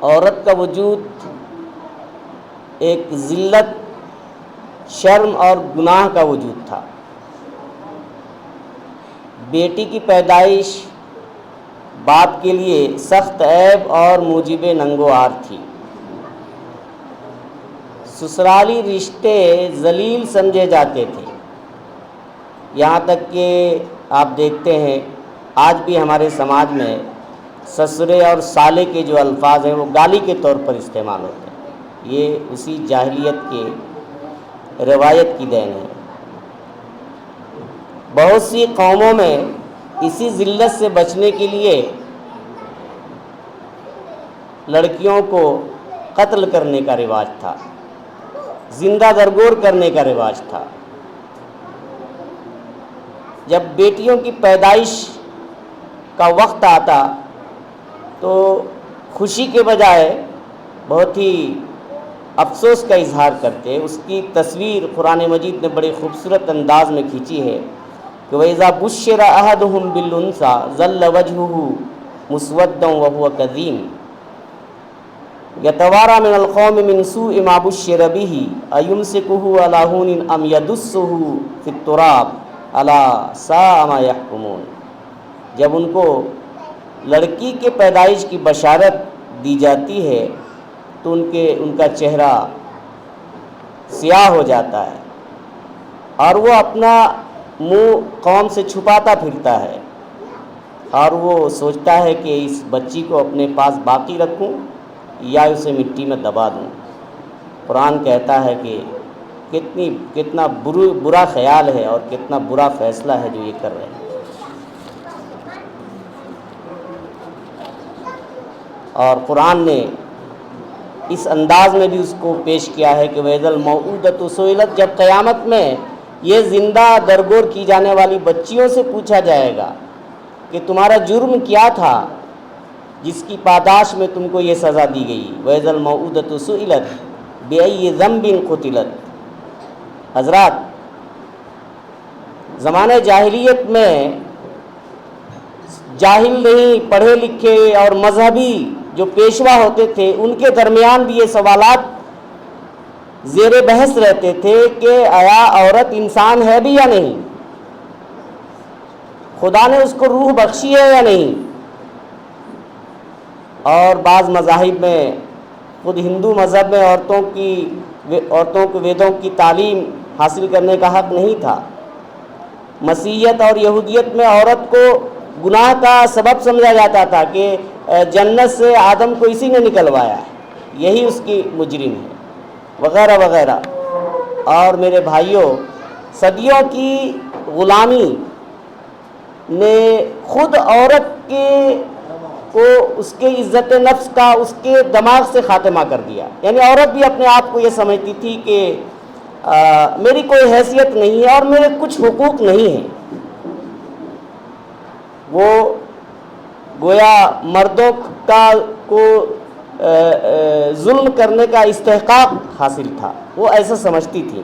عورت کا وجود ایک ذلت، شرم اور گناہ کا وجود تھا۔ بیٹی کی پیدائش باپ کے لیے سخت عیب اور موجب ننگ و عار تھی۔ سسرالی رشتے ذلیل سمجھے جاتے تھے، یہاں تک کہ آپ دیکھتے ہیں آج بھی ہمارے سماج میں سسرے اور سالے کے جو الفاظ ہیں وہ گالی کے طور پر استعمال ہوتے ہیں۔ یہ اسی جاہلیت کے روایت کی دین ہے۔ بہت سی قوموں میں اسی ذلت سے بچنے کے لیے لڑکیوں کو قتل کرنے کا رواج تھا، زندہ درگور کرنے کا رواج تھا۔ جب بیٹیوں کی پیدائش کا وقت آتا تو خوشی کے بجائے بہت ہی افسوس کا اظہار کرتے۔ اس کی تصویر قرآن مجید نے بڑے خوبصورت انداز میں کھینچی ہے کہ وَإِذَا بُشِّرَ أَحَدُهُم بِالْأُنثىٰ ظَلَّ وَجْهُهُ مُسْوَدًّا وَهُوَ كَظِيمٌ يَتَوَارَىٰ مِنَ الْقَوْمِ مِنْ سُوءِ مَا بُشِّرَ بِهِ أَيُمْسِكُهُ عَلَىٰ هُونٍ أَمْ يَدُسُّهُ فِي التُّرَابِ أَلَا سَاءَ مَا يَحْكُمُونَ۔ جب ان کو لڑکی کے پیدائش کی بشارت دی جاتی ہے تو ان کا چہرہ سیاہ ہو جاتا ہے اور وہ اپنا منہ قوم سے چھپاتا پھرتا ہے اور وہ سوچتا ہے کہ اس بچی کو اپنے پاس باقی رکھوں یا اسے مٹی میں دبا دوں۔ قرآن کہتا ہے کہ کتنا برا خیال ہے اور کتنا برا فیصلہ ہے جو یہ کر رہے ہیں۔ اور قرآن نے اس انداز میں بھی اس کو پیش کیا ہے کہ وَإِذَا الْمَوْءُودَةُ سُئِلَتْ، جب قیامت میں یہ زندہ درگور کی جانے والی بچیوں سے پوچھا جائے گا کہ تمہارا جرم کیا تھا جس کی پاداش میں تم کو یہ سزا دی گئی۔ وَإِذَا الْمَوْءُودَةُ سُئِلَتْ بِأَيِّ ذَنبٍ قُتِلَتْ۔ حضرات، زمانہ جاہلیت میں جاہل نہیں، پڑھے لکھے اور مذہبی جو پیشوا ہوتے تھے ان کے درمیان بھی یہ سوالات زیر بحث رہتے تھے کہ آیا عورت انسان ہے بھی یا نہیں، خدا نے اس کو روح بخشی ہے یا نہیں۔ اور بعض مذاہب میں، خود ہندو مذہب میں عورتوں کو ویدوں کی تعلیم حاصل کرنے کا حق نہیں تھا۔ مسیحیت اور یہودیت میں عورت کو گناہ کا سبب سمجھا جاتا تھا کہ جنت سے آدم کو اسی نے نکلوایا ہے، یہی اس کی مجرم ہے، وغیرہ وغیرہ۔ اور میرے بھائیوں، صدیوں کی غلامی نے خود عورت کو اس کے عزت نفس کا، اس کے دماغ سے خاتمہ کر دیا۔ یعنی عورت بھی اپنے آپ کو یہ سمجھتی تھی کہ میری کوئی حیثیت نہیں ہے اور میرے کچھ حقوق نہیں ہیں۔ وہ گویا مردوں کو ظلم کرنے کا استحقاق حاصل تھا، وہ ایسا سمجھتی تھی۔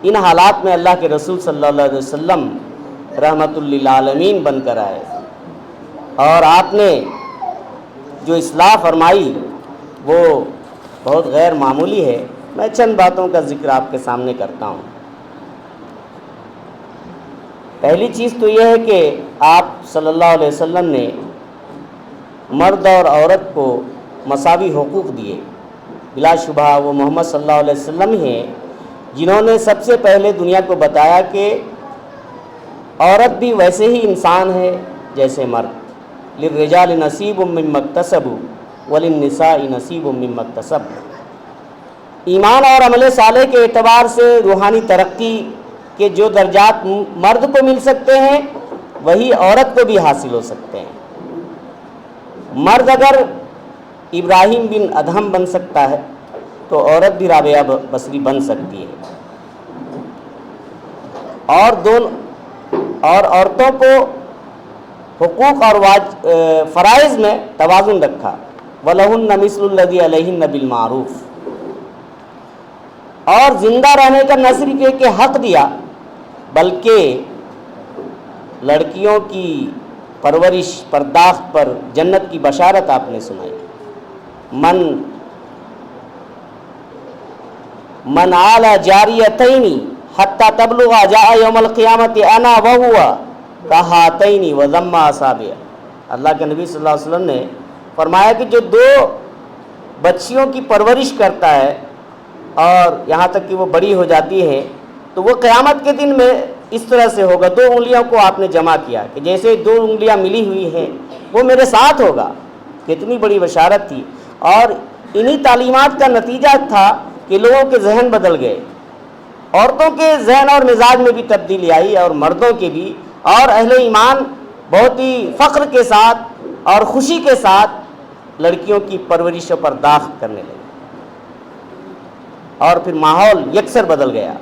ان حالات میں اللہ کے رسول صلی اللہ علیہ وسلم رحمت للعالمین بن کر آئے اور آپ نے جو اصلاح فرمائی وہ بہت غیر معمولی ہے۔ میں چند باتوں کا ذکر آپ کے سامنے کرتا ہوں۔ پہلی چیز تو یہ ہے کہ آپ صلی اللہ علیہ وسلم نے مرد اور عورت کو مساوی حقوق دیے۔ بلا شبہ وہ محمد صلی اللہ علیہ وسلم ہیں جنہوں نے سب سے پہلے دنیا کو بتایا کہ عورت بھی ویسے ہی انسان ہے جیسے مرد۔ للرجال نصیب مما اکتسبوا وللنساء نصیب مما اکتسبن۔ ایمان اور عمل صالح کے اعتبار سے روحانی ترقی کے جو درجات مرد کو مل سکتے ہیں وہی عورت کو بھی حاصل ہو سکتے ہیں۔ مرد اگر ابراہیم بن ادہم بن سکتا ہے تو عورت بھی رابعہ بصری بن سکتی ہے۔ اور عورتوں کو حقوق اور فرائض میں توازن رکھا۔ وَلَهُنَّ مِثْلُ الَّذِي عَلَيْهِنَّ بِالْمَعْرُوفِ۔ اور زندہ رہنے کا نہ صرف یہ کہ حق دیا بلکہ لڑکیوں کی پرورش پرداخت پر جنت کی بشارت آپ نے سنائی. من آل جاریتین حتی تبلغ جاء یوم القیامت انا وہو کہاتین وضم اصابع. اللہ کے نبی صلی اللہ علیہ وسلم نے فرمایا کہ جو دو بچیوں کی پرورش کرتا ہے اور یہاں تک کہ وہ بڑی ہو جاتی ہے تو وہ قیامت کے دن میں اس طرح سے ہوگا. دو انگلیوں کو آپ نے جمع کیا کہ جیسے دو انگلیاں ملی ہوئی ہیں وہ میرے ساتھ ہوگا. کتنی بڑی بشارت تھی. اور انہی تعلیمات کا نتیجہ تھا کہ لوگوں کے ذہن بدل گئے. عورتوں کے ذہن اور مزاج میں بھی تبدیلی آئی اور مردوں کے بھی, اور اہل ایمان بہت ہی فخر کے ساتھ اور خوشی کے ساتھ لڑکیوں کی پرورش و پرداخت کرنے لگے. اور پھر ماحول یکسر بدل گیا.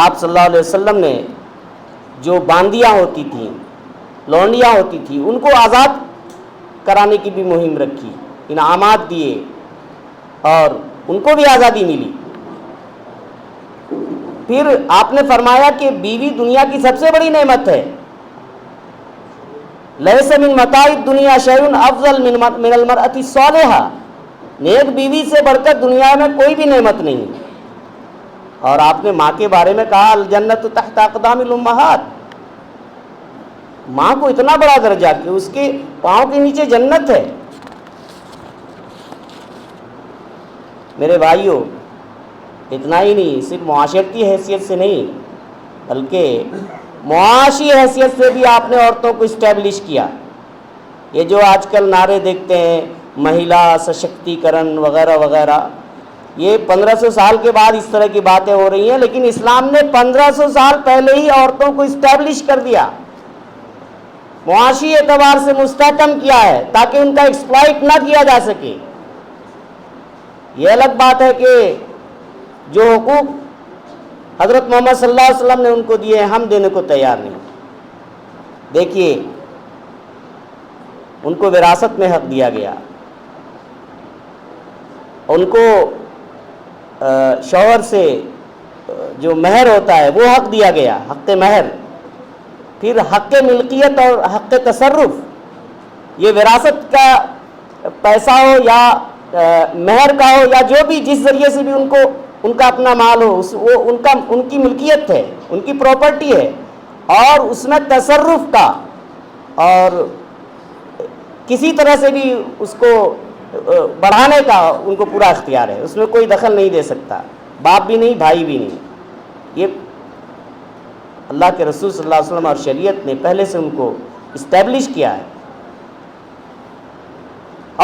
آپ صلی اللہ علیہ وسلم نے جو باندیاں ہوتی تھیں, لونڈیاں ہوتی تھیں, ان کو آزاد کرانے کی بھی مہم رکھی, انعامات دیے اور ان کو بھی آزادی ملی. پھر آپ نے فرمایا کہ بیوی دنیا کی سب سے بڑی نعمت ہے. لیس من متاع الدنیا شیء افضل من المرأة الصالحہ. نیک بیوی سے بڑھ کر دنیا میں کوئی بھی نعمت نہیں. اور آپ نے ماں کے بارے میں کہا الجنت تحت اقدام الامہات. ماں کو اتنا بڑا درجہ کہ اس کے پاؤں کے نیچے جنت ہے. میرے بھائیوں, اتنا ہی نہیں, صرف معاشرتی حیثیت سے نہیں بلکہ معاشی حیثیت سے بھی آپ نے عورتوں کو اسٹیبلش کیا. یہ جو آج کل نعرے دیکھتے ہیں مہیلا سشکتی کرن وغیرہ وغیرہ, یہ 1500 سال کے بعد اس طرح کی باتیں ہو رہی ہیں, لیکن اسلام نے 1500 سال پہلے ہی عورتوں کو اسٹیبلش کر دیا, معاشی اعتبار سے مستحکم کیا ہے تاکہ ان کا ایکسپلائٹ نہ کیا جا سکے. یہ الگ بات ہے کہ جو حقوق حضرت محمد صلی اللہ علیہ وسلم نے ان کو دیے ہیں ہم دینے کو تیار نہیں. دیکھیے, ان کو وراثت میں حق دیا گیا, ان کو شوہر سے جو مہر ہوتا ہے وہ حق دیا گیا, حق مہر. پھر حق ملکیت اور حق تصرف, یہ وراثت کا پیسہ ہو یا مہر کا ہو یا جو بھی جس ذریعے سے بھی ان کا اپنا مال ہو, وہ ان کی ملکیت ہے, ان کی پراپرٹی ہے, اور اس میں تصرف کا اور کسی طرح سے بھی اس کو بڑھانے کا ان کو پورا اختیار ہے. اس میں کوئی دخل نہیں دے سکتا, باپ بھی نہیں بھائی بھی نہیں. یہ اللہ کے رسول صلی اللہ علیہ وسلم اور شریعت نے پہلے سے ان کو اسٹیبلش کیا ہے.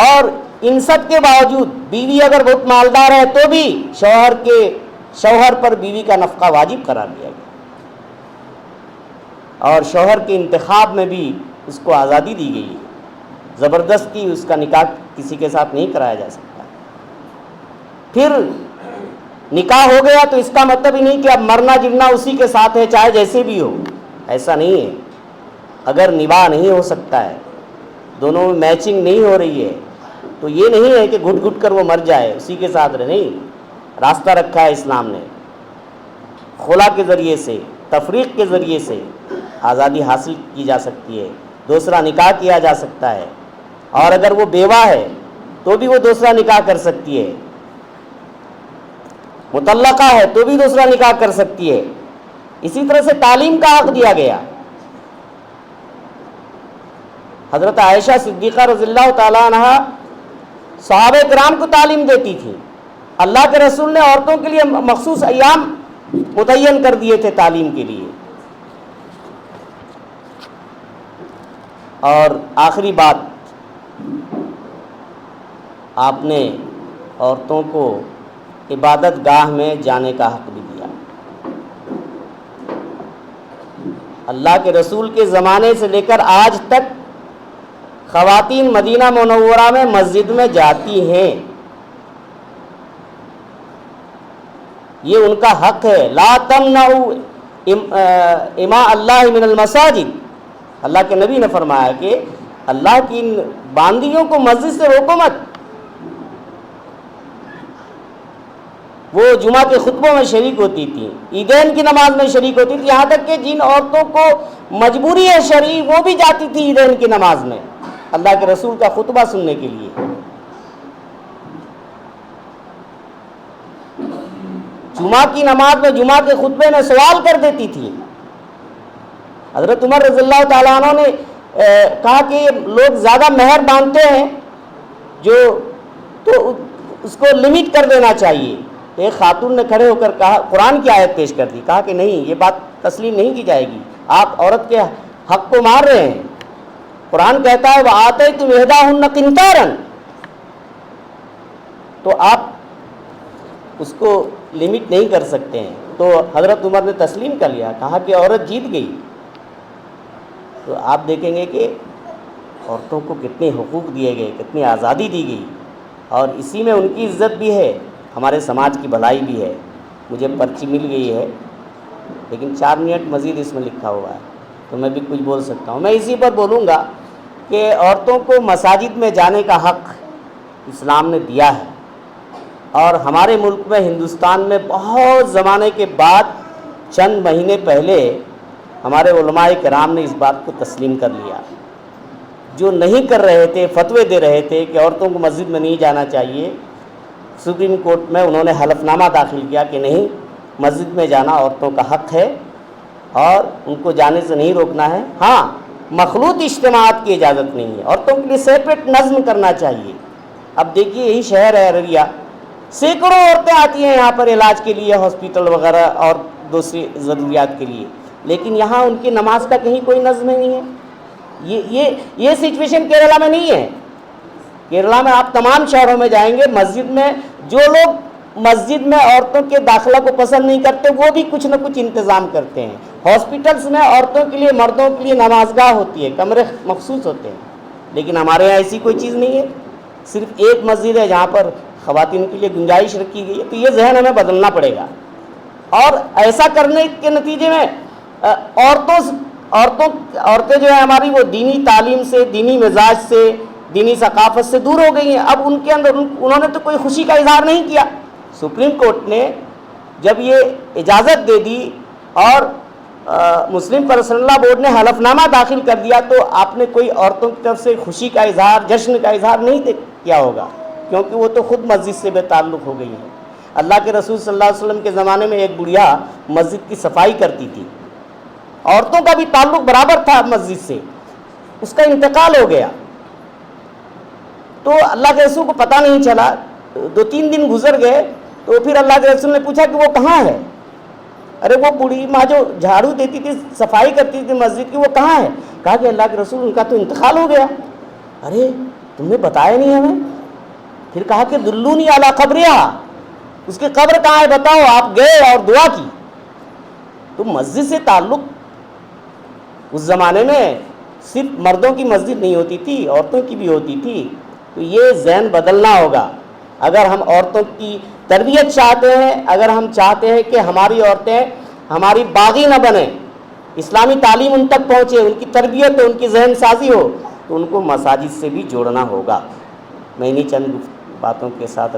اور ان سب کے باوجود بیوی اگر بہت مالدار ہے تو بھی شوہر پر بیوی کا نفقہ واجب قرار دیا گیا, اور شوہر کے انتخاب میں بھی اس کو آزادی دی گئی. زبردستی اس کا نکاح کسی کے ساتھ نہیں کرایا جا سکتا. پھر نکاح ہو گیا تو اس کا مطلب ہی نہیں کہ اب مرنا جمنا اسی کے ساتھ ہے چاہے جیسے بھی ہو, ایسا نہیں ہے. اگر نباہ نہیں ہو سکتا ہے, دونوں میں میچنگ نہیں ہو رہی ہے, تو یہ نہیں ہے کہ گھٹ گھٹ کر وہ مر جائے اسی کے ساتھ رہے. نہیں, راستہ رکھا ہے اسلام نے. خلا کے ذریعے سے, تفریق کے ذریعے سے آزادی حاصل کی جا سکتی ہے, دوسرا نکاح کیا جا سکتا ہے. اور اگر وہ بیوہ ہے تو بھی وہ دوسرا نکاح کر سکتی ہے, مطلقہ ہے تو بھی دوسرا نکاح کر سکتی ہے. اسی طرح سے تعلیم کا حق دیا گیا. حضرت عائشہ صدیقہ رضی اللہ تعالیٰ عنہ صحابہ کرام کو تعلیم دیتی تھی. اللہ کے رسول نے عورتوں کے لیے مخصوص ایام متعین کر دیے تھے تعلیم کے لیے. اور آخری بات, آپ نے عورتوں کو عبادت گاہ میں جانے کا حق بھی دیا. اللہ کے رسول کے زمانے سے لے کر آج تک خواتین مدینہ منورہ میں مسجد میں جاتی ہیں, یہ ان کا حق ہے. لا تمنعوا اماء اللہ من المساجد. اللہ کے نبی نے فرمایا کہ اللہ کی ان باندیوں کو مسجد سے روکو مت. وہ جمعہ کے خطبوں میں شریک ہوتی تھیں، عیدین کی نماز میں شریک ہوتی تھی، یہاں تک کہ جن عورتوں کو مجبوری ہے شرعی وہ بھی جاتی تھی عیدین کی نماز میں اللہ کے رسول کا خطبہ سننے کے لیے۔ جمعہ کی نماز میں جمعہ کے خطبے میں سوال کر دیتی تھی۔ حضرت عمر رضی اللہ تعالیٰ عنہ نے کہا کہ لوگ زیادہ مہر باندھتے ہیں تو اس کو لمٹ کر دینا چاہیے۔ تو ایک خاتون نے کھڑے ہو کر کہا، قرآن کی آیت پیش کر دی، کہا کہ نہیں، یہ بات تسلیم نہیں کی جائے گی، آپ عورت کے حق کو مار رہے ہیں۔ قرآن کہتا ہے وَآتَيْتُمْ إِحْدَاهُنَّ قِنْطَارًا، تو آپ اس کو لمٹ نہیں کر سکتے ہیں۔ تو حضرت عمر نے تسلیم کر لیا، کہا کہ عورت جیت گئی۔ تو آپ دیکھیں گے کہ عورتوں کو کتنے حقوق دیے گئے، کتنی آزادی دی گئی، اور اسی میں ان کی عزت بھی ہے، ہمارے سماج کی بھلائی بھی ہے۔ مجھے پرچی مل گئی ہے لیکن 4 منٹ مزید اس میں لکھا ہوا ہے، تو میں بھی کچھ بول سکتا ہوں۔ میں اسی پر بولوں گا کہ عورتوں کو مساجد میں جانے کا حق اسلام نے دیا ہے، اور ہمارے ملک میں ہندوستان میں بہت زمانے کے بعد چند مہینے پہلے ہمارے علماء کرام نے اس بات کو تسلیم کر لیا۔ جو نہیں کر رہے تھے، فتوے دے رہے تھے کہ عورتوں کو مسجد میں نہیں جانا چاہیے، سپریم کورٹ میں انہوں نے حلف نامہ داخل کیا کہ نہیں، مسجد میں جانا عورتوں کا حق ہے اور ان کو جانے سے نہیں روکنا ہے۔ ہاں، مخلوط اجتماعات کی اجازت نہیں ہے، عورتوں کے لیے سیپریٹ نظم کرنا چاہیے۔ اب دیکھیے یہی شہر ہے ارریہ، سینکڑوں عورتیں آتی ہیں یہاں پر علاج کے لیے، ہاسپٹل وغیرہ اور دوسری ضروریات کے لیے، لیکن یہاں ان کی نماز کا کہیں کوئی نظم نہیں ہے۔ یہ سچویشن کیرلا میں نہیں ہے۔ کیرلا میں آپ تمام شہروں میں جائیں گے، مسجد میں جو لوگ مسجد میں عورتوں کے داخلہ کو پسند نہیں کرتے وہ بھی کچھ نہ کچھ انتظام کرتے ہیں۔ ہاسپٹلس میں عورتوں کے لیے، مردوں کے لیے نماز گاہ ہوتی ہے، کمرے مخصوص ہوتے ہیں، لیکن ہمارے یہاں ایسی کوئی چیز نہیں ہے۔ صرف ایک مسجد ہے جہاں پر خواتین کے لیے گنجائش رکھی گئی ہے۔ تو یہ ذہن ہمیں بدلنا پڑے گا، اور ایسا کرنے کے نتیجے میں عورتیں جو ہے ہماری، وہ دینی تعلیم سے، دینی مزاج سے، دینی ثقافت سے دور ہو گئی ہیں۔ اب ان کے اندر انہوں نے تو کوئی خوشی کا اظہار نہیں کیا۔ سپریم کورٹ نے جب یہ اجازت دے دی اور مسلم پرسنل لا بورڈ نے حلف نامہ داخل کر دیا، تو آپ نے کوئی عورتوں کی طرف سے خوشی کا اظہار، جشن کا اظہار نہیں کیا ہوگا، کیونکہ وہ تو خود مسجد سے بے تعلق ہو گئی ہیں۔ اللہ کے رسول صلی اللہ علیہ وسلم کے زمانے میں ایک بڑھیا مسجد کی صفائی کرتی تھی، عورتوں کا بھی تعلق برابر تھا مسجد سے، اس کا انتقال ہو گیا، تو اللہ کے رسول کو پتہ نہیں چلا۔ 2-3 دن گزر گئے تو پھر اللہ کے رسول نے پوچھا کہ وہ کہاں ہے؟ ارے وہ بوڑھی ماں جو جھاڑو دیتی تھی، صفائی کرتی تھی مسجد کی، وہ کہاں ہے؟ کہا کہ اللہ کے رسول ان کا تو انتقال ہو گیا۔ ارے تم نے بتایا نہیں ہمیں؟ پھر کہا کہ دلونی علی قبرہا، اس کی قبر کہاں ہے بتاؤ۔ آپ گئے اور دعا کی۔ تو مسجد سے تعلق اس زمانے میں صرف مردوں کی مسجد نہیں ہوتی تھی، عورتوں کی بھی ہوتی تھی۔ تو یہ ذہن بدلنا ہوگا۔ اگر ہم عورتوں کی تربیت چاہتے ہیں، اگر ہم چاہتے ہیں کہ ہماری عورتیں ہماری باغی نہ بنیں، اسلامی تعلیم ان تک پہنچے، ان کی تربیت ہو، ان کی ذہن سازی ہو، تو ان کو مساجد سے بھی جوڑنا ہوگا۔ میں انہی چند باتوں کے ساتھ